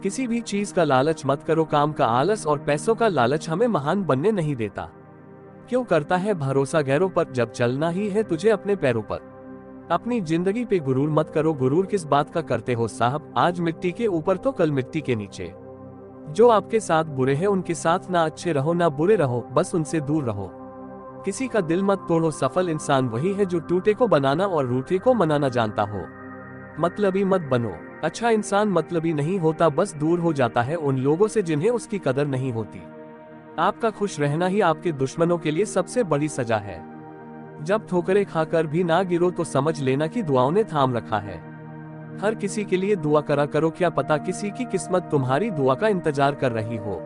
किसी भी चीज का लालच मत करो, काम का आलस और पैसों का लालच हमें महान बनने नहीं देता। क्यों करता है भरोसा गैरों पर, जब चलना ही है तुझे अपने पैरों पर। अपनी जिंदगी पे गुरूर मत करो, गुरूर किस बात का करते हो साहब, आज मिट्टी के ऊपर तो कल मिट्टी के नीचे। जो आपके साथ बुरे हैं उनके साथ ना अच्छे रहो ना बुरे रहो, बस उनसे दूर रहो। किसी का दिल मत तोड़ो, सफल इंसान वही है जो टूटे को बनाना और रूठे को मनाना जानता हो। मतलबी मत बनो, अच्छा इंसान मतलबी नहीं होता, बस दूर हो जाता है उन लोगों से जिन्हें उसकी कदर नहीं होती। आपका खुश रहना ही आपके दुश्मनों के लिए सबसे बड़ी सजा है। जब ठोकरें खाकर भी ना गिरो तो समझ लेना कि दुआओं ने थाम रखा है। हर किसी के लिए दुआ करा करो, क्या पता किसी की किस्मत तुम्हारी दुआ का इंतजार कर रही हो।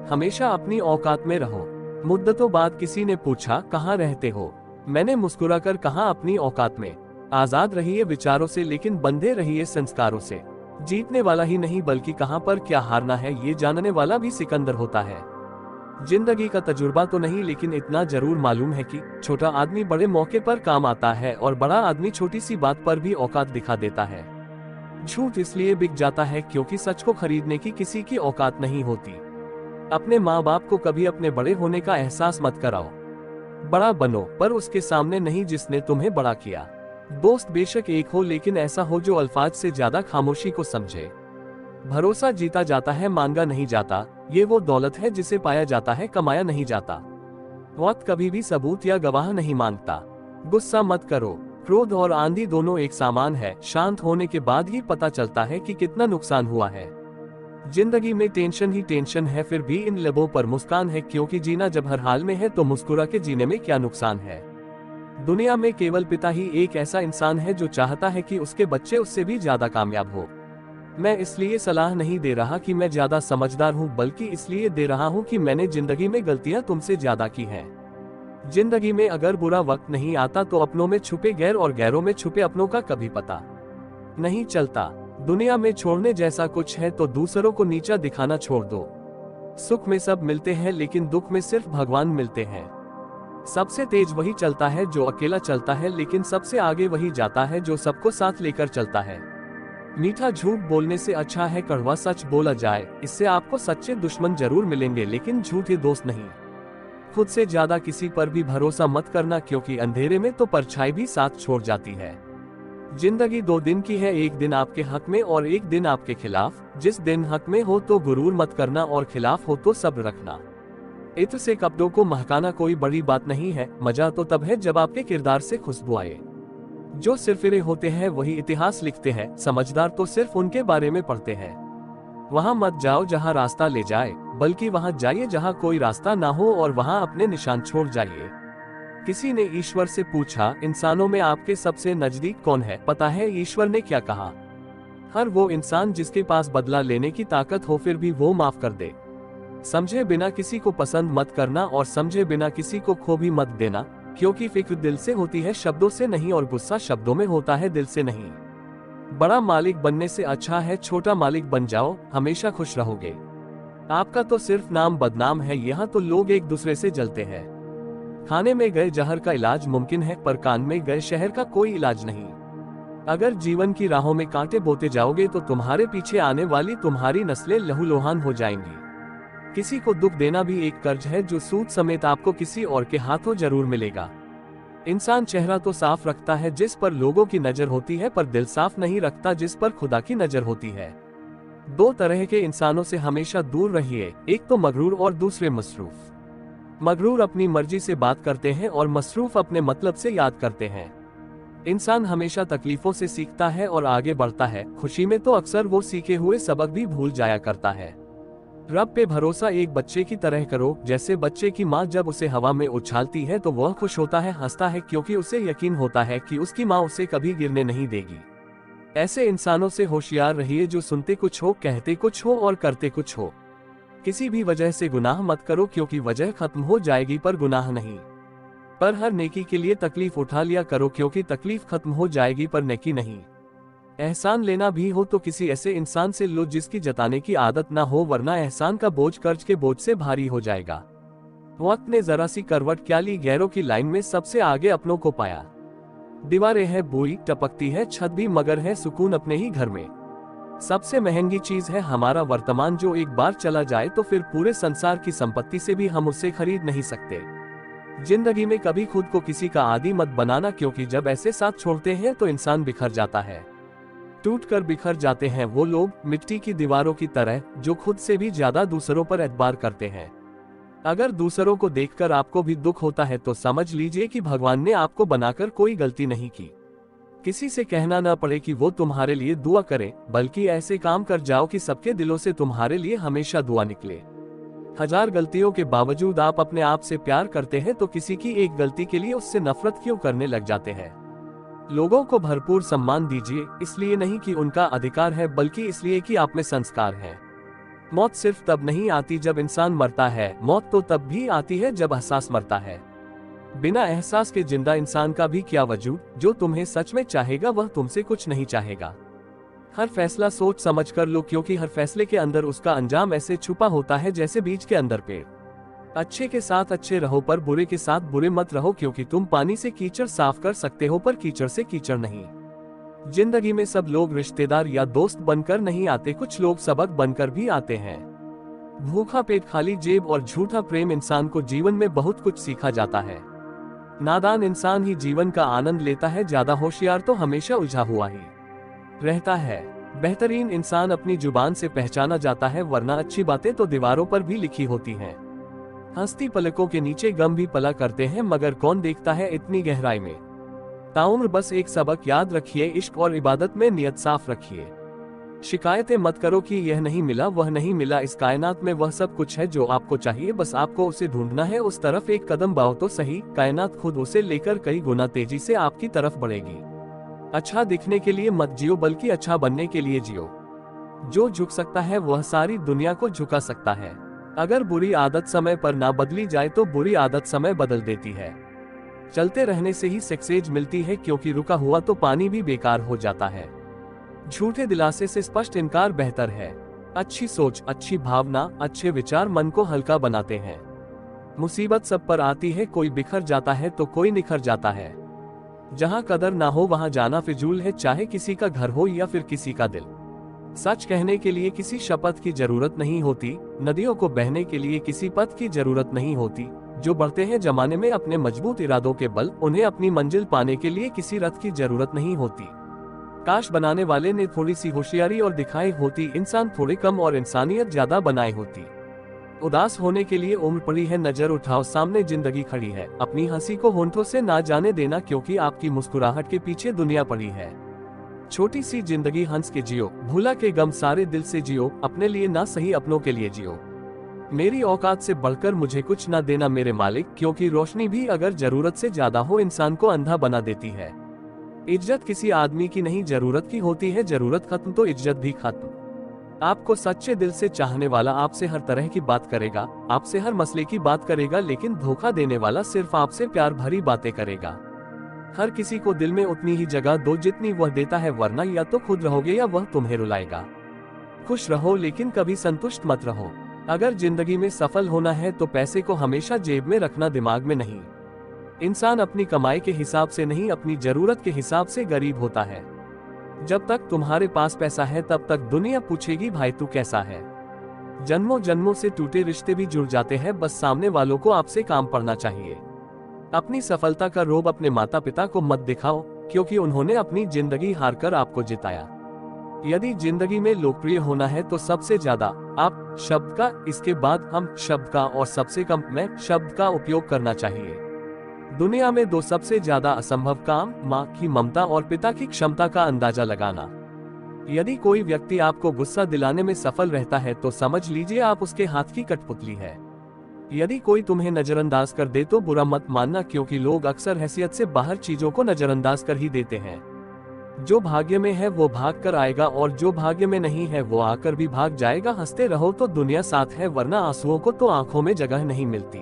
हमेशा अपनी औकात में रहो। मुद्दतों बाद किसी ने पूछा कहाँ रहते हो, मैंने मुस्कुराकर कहा अपनी औकात में। आजाद रहिए विचारों से लेकिन बंधे रहिए संस्कारों से। जीतने वाला ही नहीं बल्कि कहाँ पर क्या हारना है ये जानने वाला भी सिकंदर होता है। जिंदगी का तजुर्बा तो नहीं लेकिन इतना जरूर मालूम है कि छोटा आदमी बड़े मौके पर काम आता है और बड़ा आदमी छोटी सी बात पर भी औकात दिखा देता है। झूठ इसलिए बिक जाता है क्योंकि सच को खरीदने की किसी की औकात नहीं होती। अपने माँ बाप को कभी अपने बड़े होने का एहसास मत कराओ। बड़ा बनो पर उसके सामने नहीं जिसने तुम्हें बड़ा किया। दोस्त बेशक एक हो लेकिन ऐसा हो जो अल्फाज से ज्यादा खामोशी को समझे। भरोसा जीता जाता है मांगा नहीं जाता, ये वो दौलत है जिसे पाया जाता है कमाया नहीं जाता। वक्त कभी भी सबूत या गवाह नहीं मांगता। गुस्सा मत करो, क्रोध और आंधी दोनों एक सामान है, शांत होने के बाद ही पता चलता है कि कितना नुकसान हुआ है। जिंदगी में टेंशन ही टेंशन है, फिर भी इन लबों पर मुस्कान है, क्योंकि जीना जब हर हाल में है तो मुस्कुरा के जीने में क्या नुकसान है। दुनिया में केवल पिता ही एक ऐसा इंसान है जो चाहता है कि उसके बच्चे उससे भी ज्यादा कामयाब हो। मैं इसलिए सलाह नहीं दे रहा कि मैं ज्यादा समझदार हूँ, बल्कि इसलिए दे रहा हूँ कि मैंने जिंदगी में गलतियाँ तुमसे ज्यादा की हैं। जिंदगी में अगर बुरा वक्त नहीं आता तो अपनों में छुपे गैर और गैरों में छुपे अपनों का कभी पता नहीं चलता। दुनिया में छोड़ने जैसा कुछ है तो दूसरों को नीचा दिखाना छोड़ दो। सुख में सब मिलते हैं लेकिन दुख में सिर्फ भगवान मिलते हैं। सबसे तेज वही चलता है जो अकेला चलता है, लेकिन सबसे आगे वही जाता है जो सबको साथ लेकर चलता है। मीठा झूठ बोलने से अच्छा है कड़वा सच बोला जाए, इससे आपको सच्चे दुश्मन जरूर मिलेंगे लेकिन झूठे दोस्त नहीं। खुद से ज्यादा किसी पर भी भरोसा मत करना, क्योंकि अंधेरे में तो परछाई भी साथ छोड़ जाती है। जिंदगी 2 दिन की है, एक दिन आपके हक में और एक दिन आपके खिलाफ। जिस दिन हक में हो तो गुरूर मत करना और खिलाफ हो तो सब्र रखना। इत्र से कपड़ों को महकाना कोई बड़ी बात नहीं है, मजा तो तब है जब आपके किरदार से खुशबू आए। जो सिरफिरे होते हैं वही इतिहास लिखते हैं, समझदार तो सिर्फ उनके बारे में पढ़ते हैं। वहाँ मत जाओ जहाँ रास्ता ले जाए, बल्कि वहाँ जाइए जहाँ कोई रास्ता ना हो और वहाँ अपने निशान छोड़ जाइए। किसी ने ईश्वर से पूछा, इंसानों में आपके सबसे नजदीक कौन है? पता है ईश्वर ने क्या कहा? हर वो इंसान जिसके पास बदला लेने की ताकत हो फिर भी वो माफ कर दे। समझे बिना किसी को पसंद मत करना और समझे बिना किसी को खो भी मत देना, क्योंकि फिक्र दिल से होती है शब्दों से नहीं और गुस्सा शब्दों में होता है दिल से नहीं। बड़ा मालिक बनने से अच्छा है छोटा मालिक बन जाओ, हमेशा खुश रहोगे। आपका तो सिर्फ नाम बदनाम है, यहाँ तो लोग एक दूसरे से जलते हैं। खाने में गए जहर का इलाज मुमकिन है, पर कान में गए शहर का कोई इलाज नहीं। अगर जीवन की राहों में कांटे बोते जाओगे तो तुम्हारे पीछे आने वाली तुम्हारी नस्लें लहूलुहान हो जाएंगी। किसी को दुख देना भी एक कर्ज है जो सूद समेत आपको किसी और के हाथों जरूर मिलेगा। इंसान चेहरा तो साफ रखता है जिस पर लोगों की नजर होती है, पर दिल साफ नहीं रखता जिस पर खुदा की नजर होती है। 2 तरह के इंसानों से हमेशा दूर रहिए, एक तो मगरूर और दूसरे मसरूफ। मगरूर अपनी मर्जी से बात करते हैं और मसरूफ अपने मतलब से याद करते हैं। इंसान हमेशा तकलीफों से सीखता है और आगे बढ़ता है, खुशी में तो अक्सर वो सीखे हुए सबक भी भूल जाया करता है। रब पे भरोसा एक बच्चे की तरह करो, जैसे बच्चे की माँ जब उसे हवा में उछालती है तो वह खुश होता है, हंसता है, क्योंकि उसे यकीन होता है कि उसकी माँ उसे कभी गिरने नहीं देगी। ऐसे इंसानों से होशियार रहिए जो सुनते कुछ हो, कहते कुछ हो और करते कुछ हो। किसी भी वजह से गुनाह मत करो, क्योंकि वजह खत्म हो जाएगी पर गुनाह नहीं। पर हर नेकी के लिए तकलीफ उठा लिया करो, क्योंकि तकलीफ खत्म हो जाएगी पर नेकी नहीं। एहसान लेना भी हो तो किसी ऐसे इंसान से लो जिसकी जताने की आदत ना हो, वरना एहसान का बोझ कर्ज के बोझ से भारी हो जाएगा। वक्त ने जरा सी करवट क्या ली, गैरों की लाइन में सबसे आगे अपनों को पाया। दीवारें हैं बुरी, टपकती है छत भी, मगर है सुकून अपने ही घर में। सबसे महंगी चीज है हमारा वर्तमान, जो एक बार चला जाए तो फिर पूरे संसार की संपत्ति से भी हम उसे खरीद नहीं सकते। जिंदगी में कभी खुद को किसी का आदी मत बनाना, क्योंकि जब ऐसे साथ छोड़ते हैं तो इंसान बिखर जाता है। टूट कर बिखर जाते हैं वो लोग, मिट्टी की दीवारों की तरह, जो खुद से भी ज्यादा दूसरों पर एतबार करते हैं। अगर दूसरों को देखकर आपको भी दुख होता है तो समझ लीजिए कि भगवान ने आपको बनाकर कोई गलती नहीं की। किसी से कहना न पड़े कि वो तुम्हारे लिए दुआ करे, बल्कि ऐसे काम कर जाओ कि सबके दिलों से तुम्हारे लिए हमेशा दुआ निकले। हजार गलतियों के बावजूद आप अपने आप से प्यार करते हैं तो किसी की एक गलती के लिए उससे नफरत क्यों करने लग जाते हैं। लोगों को भरपूर सम्मान दीजिए, इसलिए नहीं कि उनका अधिकार है, बल्कि इसलिए कि आप में संस्कार है। मौत सिर्फ तब नहीं आती जब इंसान मरता है, मौत तो तब भी आती है जब एहसास मरता है। बिना एहसास के जिंदा इंसान का भी क्या वजूद। जो तुम्हें सच में चाहेगा वह तुमसे कुछ नहीं चाहेगा। हर फैसला सोच समझ कर लो, क्योंकि हर फैसले के अंदर उसका अंजाम ऐसे छुपा होता है जैसे बीज के अंदर पेड़। अच्छे के साथ अच्छे रहो, पर बुरे के साथ बुरे मत रहो, क्योंकि तुम पानी से कीचड़ साफ कर सकते हो पर कीचड़ से कीचड़ नहीं। जिंदगी में सब लोग रिश्तेदार या दोस्त बनकर नहीं आते, कुछ लोग सबक बनकर भी आते हैं। भूखा पेट, खाली जेब और झूठा प्रेम इंसान को जीवन में बहुत कुछ सीखा जाता है। नादान इंसान ही जीवन का आनंद लेता है, ज्यादा होशियार तो हमेशा उलझा हुआ ही रहता है। बेहतरीन इंसान अपनी जुबान से पहचाना जाता है, वरना अच्छी बातें तो दीवारों पर भी लिखी होती हैं। हंसती पलकों के नीचे गम भी पला करते हैं, मगर कौन देखता है इतनी गहराई में। ताउम्र बस एक सबक याद रखिए, इश्क और इबादत में नियत साफ रखिए। शिकायतें मत करो कि यह नहीं मिला वह नहीं मिला, इस कायनात में वह सब कुछ है जो आपको चाहिए, बस आपको उसे ढूंढना है। उस तरफ एक कदम बढ़ो तो सही, कायनात खुद उसे लेकर कई गुना तेजी से आपकी तरफ बढ़ेगी। अच्छा दिखने के लिए मत जियो, बल्कि अच्छा बनने के लिए जियो। जो झुक सकता है वह सारी दुनिया को झुका सकता है। अगर बुरी आदत समय पर ना बदली जाए तो बुरी आदत समय बदल देती है। चलते रहने से ही सक्सेस मिलती है, क्योंकि रुका हुआ तो पानी भी बेकार हो जाता है। झूठे दिलासे से स्पष्ट इनकार बेहतर है। अच्छी सोच, अच्छी भावना, अच्छे विचार मन को हल्का बनाते हैं। मुसीबत सब पर आती है, कोई बिखर जाता है तो कोई निखर जाता है। जहां कदर ना हो वहां जाना फिजूल है, चाहे किसी का घर हो या फिर किसी का दिल। सच कहने के लिए किसी शपथ की जरूरत नहीं होती, नदियों को बहने के लिए किसी पथ की जरूरत नहीं होती। जो बढ़ते हैं जमाने में अपने मजबूत इरादों के बल, उन्हें अपनी मंजिल पाने के लिए किसी रथ की जरूरत नहीं होती। काश बनाने वाले ने थोड़ी सी होशियारी और दिखाई होती, इंसान थोड़े कम और इंसानियत ज्यादा बनाई होती। उदास होने के लिए उम्र पड़ी है, नजर उठाओ सामने जिंदगी खड़ी है। अपनी हंसी को होंठों से ना जाने देना, क्योंकि आपकी मुस्कुराहट के पीछे दुनिया पड़ी है। छोटी सी जिंदगी हंस के जियो, भूला के गम सारे दिल से जियो। अपने लिए ना सही अपनों के लिए जियो। मेरी औकात से बढ़कर मुझे कुछ ना देना मेरे मालिक, क्योंकि रोशनी भी अगर जरूरत से ज्यादा हो इंसान को अंधा बना देती है। इज्जत किसी आदमी की नहीं जरूरत की होती है, जरूरत खत्म तो इज्जत भी खत्म। आपको सच्चे दिल से चाहने वाला आपसे हर तरह की बात करेगा, आपसे हर मसले की बात करेगा, लेकिन धोखा देने वाला सिर्फ आपसे प्यार भरी बातें करेगा। हर किसी को दिल में उतनी ही जगह दो जितनी वह देता है, वरना या तो खुद रहोगे या वह तुम्हें रुलाएगा। खुश रहो लेकिन कभी संतुष्ट मत रहो। अगर जिंदगी में सफल होना है तो पैसे को हमेशा जेब में रखना, दिमाग में नहीं। इंसान अपनी कमाई के हिसाब से नहीं, अपनी जरूरत के हिसाब से गरीब होता है। जब तक तुम्हारे पास पैसा है तब तक दुनिया पूछेगी भाई तू कैसा है। जन्मों जन्मों से टूटे रिश्ते भी जुड़ जाते हैं, बस सामने वालों को आपसे काम पड़ना चाहिए। अपनी सफलता का रोब अपने माता पिता को मत दिखाओ, क्योंकि उन्होंने अपनी जिंदगी हारकर आपको जिताया। यदि जिंदगी में लोकप्रिय होना है तो सबसे ज्यादा आप शब्द का, इसके बाद हम शब्द का और सबसे कम मैं शब्द का उपयोग करना चाहिए। दुनिया में दो सबसे ज्यादा असंभव काम, माँ की ममता और पिता की क्षमता का अंदाजा लगाना। यदि कोई व्यक्ति आपको गुस्सा दिलाने में सफल रहता है तो समझ लीजिए आप उसके हाथ की कठपुतली है। यदि कोई तुम्हें नजरअंदाज कर दे तो बुरा मत मानना, क्योंकि लोग अक्सर हैसियत से बाहर चीजों को नजरअंदाज कर ही देते हैं। जो भाग्य में है वो भाग कर आएगा, और जो भाग्य में नहीं है वो आकर भी भाग जाएगा। हंसते रहो तो दुनिया साथ है, वरना आंसुओं को तो आंखों में जगह नहीं मिलती।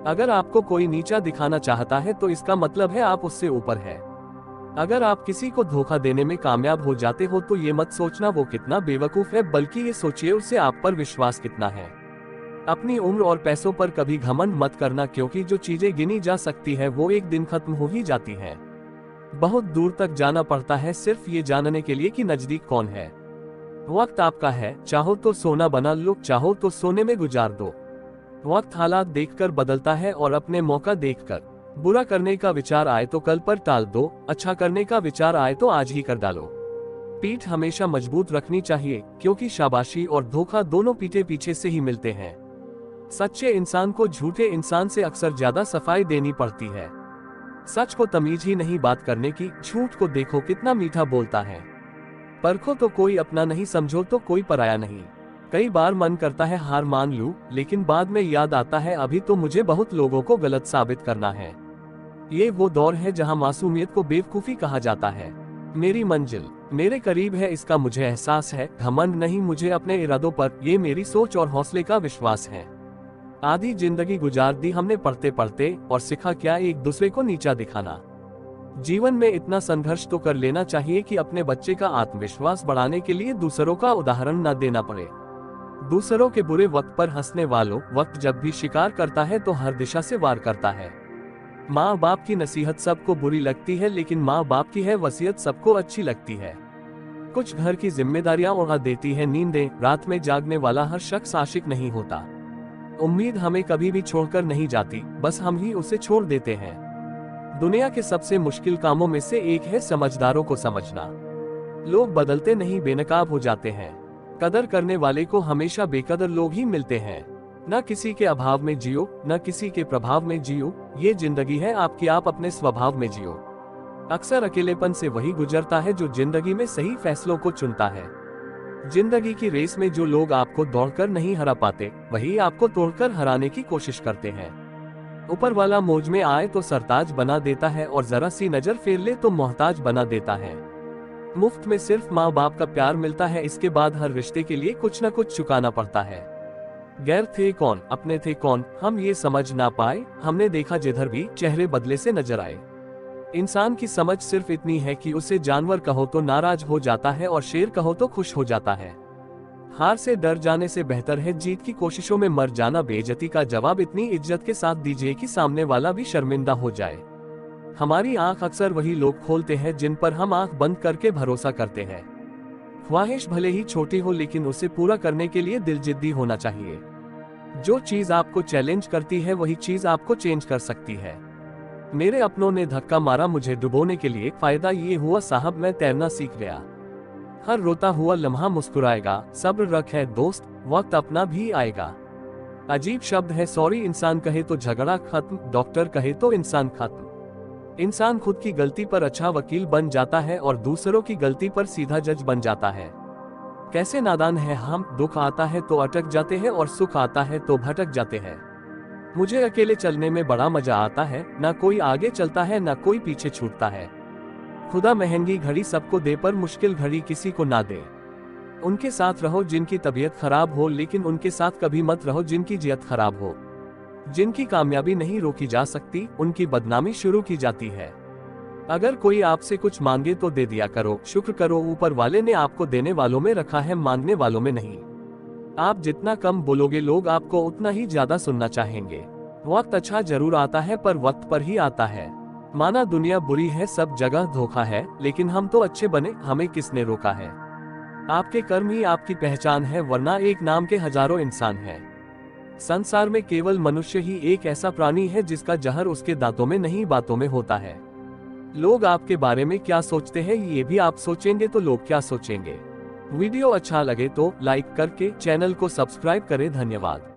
अगर आपको कोई नीचा दिखाना चाहता है तो इसका मतलब है आप उससे ऊपर है। अगर आप किसी को धोखा देने में कामयाब हो जाते हो तो ये मत सोचना वो कितना बेवकूफ है, बल्कि ये सोचिए उसे आप पर विश्वास कितना है। अपनी उम्र और पैसों पर कभी घमंड मत करना, क्योंकि जो चीजें गिनी जा सकती है वो एक दिन खत्म हो ही जाती है। बहुत दूर तक जाना पड़ता है सिर्फ ये जानने के लिए कि नजदीक कौन है। वक्त आपका है, चाहो तो सोना बना लो, चाहो तो सोने में गुजार दो। वक्त हालात देखकर बदलता है और अपने मौका देखकर। बुरा करने का विचार आए तो कल पर टाल दो, अच्छा करने का विचार आए तो आज ही कर डालो। पीठ हमेशा मजबूत रखनी चाहिए, क्योंकि शाबाशी और धोखा दोनों पीठे पीछे से ही मिलते हैं। सच्चे इंसान को झूठे इंसान से अक्सर ज्यादा सफाई देनी पड़ती है। सच को तमीज ही नहीं बात करने की, झूठ को देखो कितना मीठा बोलता है। परखो तो कोई अपना नहीं, समझो तो कोई पराया नहीं। कई बार मन करता है हार मान लूं, लेकिन बाद में याद आता है अभी तो मुझे बहुत लोगों को गलत साबित करना है। ये वो दौर है जहां मासूमियत को बेवकूफी कहा जाता है। मेरी मंजिल मेरे करीब है, इसका मुझे एहसास है। घमंड नहीं मुझे अपने इरादों पर, ये मेरी सोच और हौसले का विश्वास है। आधी जिंदगी गुजार दी हमने पढ़ते पढ़ते, और सिखा क्या एक दूसरे को नीचा दिखाना। जीवन में इतना संघर्ष तो कर लेना चाहिए कि अपने बच्चे का आत्मविश्वास बढ़ाने के लिए दूसरों का उदाहरण न देना पड़े। दूसरों के बुरे वक्त पर हंसने वालों, वक्त जब भी शिकार करता है तो हर दिशा से वार करता है। माँ बाप की नसीहत सबको बुरी लगती है, लेकिन माँ बाप की है वसीयत सबको अच्छी लगती है। कुछ घर की जिम्मेदारियां उड़ा देती है नींदें, रात में जागने वाला हर शख्स आशिक नहीं होता। उम्मीद हमें कभी भी छोड़कर नहीं जाती, बस हम ही उसे छोड़ देते हैं। दुनिया के सबसे मुश्किल कामों में से एक है समझदारों को समझना। लोग बदलते नहीं, बेनकाब हो जाते हैं। कदर करने वाले को हमेशा बेकदर लोग ही मिलते हैं। न किसी के अभाव में जियो, न किसी के प्रभाव में जियो। ये जिंदगी है आपकी, आप अपने स्वभाव में जियो। अक्सर अकेलेपन से वही गुजरता है जो जिंदगी में सही फैसलों को चुनता है। जिंदगी की रेस में जो लोग आपको दौड़कर नहीं हरा पाते, वही आपको तोड़कर हराने की कोशिश करते हैं। ऊपर वाला मौज में आए तो सरताज बना देता है, और जरा सी नजर फेर ले तो मोहताज बना देता है। मुफ्त में सिर्फ माँ बाप का प्यार मिलता है, इसके बाद हर रिश्ते के लिए कुछ न कुछ चुकाना पड़ता है। गैर थे कौन, अपने थे कौन, हम ये समझ ना पाए। हमने देखा जिधर भी चेहरे बदले से नजर आए। इंसान की समझ सिर्फ इतनी है कि उसे जानवर कहो तो नाराज हो जाता है, और शेर कहो तो खुश हो जाता है। हार से डर जाने से बेहतर है जीत की कोशिशों में मर जाना। बेइज्जती का जवाब इतनी इज्जत के साथ दीजिए कि सामने वाला भी शर्मिंदा हो जाए। हमारी आंख अक्सर वही लोग खोलते हैं जिन पर हम आंख बंद करके भरोसा करते हैं। ख्वाहिश भले ही छोटी हो, लेकिन उसे पूरा करने के लिए दिल जिद्दी होना चाहिए। जो चीज आपको चैलेंज करती है वही चीज आपको चेंज कर सकती है। मेरे अपनों ने धक्का मारा मुझे डुबोने के लिए, फायदा ये हुआ साहब मैं तैरना सीख गया। हर रोता हुआ लम्हा मुस्कुराएगा, सब्र रख है दोस्त, वक्त अपना भी आएगा। अजीब शब्द है सॉरी, इंसान कहे तो झगड़ा खत्म, डॉक्टर कहे तो इंसान खत्म। इंसान खुद की गलती पर अच्छा वकील बन जाता है, और दूसरों की गलती पर सीधा जज बन जाता है। कैसे नादान है हम, दुख आता है तो अटक जाते हैं, और सुख आता है तो भटक जाते हैं। मुझे अकेले चलने में बड़ा मजा आता है, ना कोई आगे चलता है ना कोई पीछे छूटता है। खुदा महंगी घड़ी सबको दे, पर मुश्किल घड़ी किसी को ना दे। उनके साथ रहो जिनकी तबीयत खराब हो, लेकिन उनके साथ कभी मत रहो जिनकी जियत खराब हो। जिनकी कामयाबी नहीं रोकी जा सकती, उनकी बदनामी शुरू की जाती है। अगर कोई आपसे कुछ मांगे तो दे दिया करो, शुक्र करो ऊपर वाले ने आपको देने वालों में रखा है, मांगने वालों में नहीं। आप जितना कम बोलोगे लोग आपको उतना ही ज्यादा सुनना चाहेंगे। वक्त अच्छा जरूर आता है, पर वक्त पर ही आता है। माना दुनिया बुरी है, सब जगह धोखा है, लेकिन हम तो अच्छे बने, हमें किसने रोका है। आपके कर्म ही आपकी पहचान है, वरना एक नाम के हजारों इंसान हैं। संसार में केवल मनुष्य ही एक ऐसा प्राणी है जिसका जहर उसके दांतों में नहीं बातों में होता है। लोग आपके बारे में क्या सोचते हैं ये भी आप सोचेंगे तो लोग क्या सोचेंगे। वीडियो अच्छा लगे तो लाइक करके चैनल को सब्सक्राइब करें। धन्यवाद।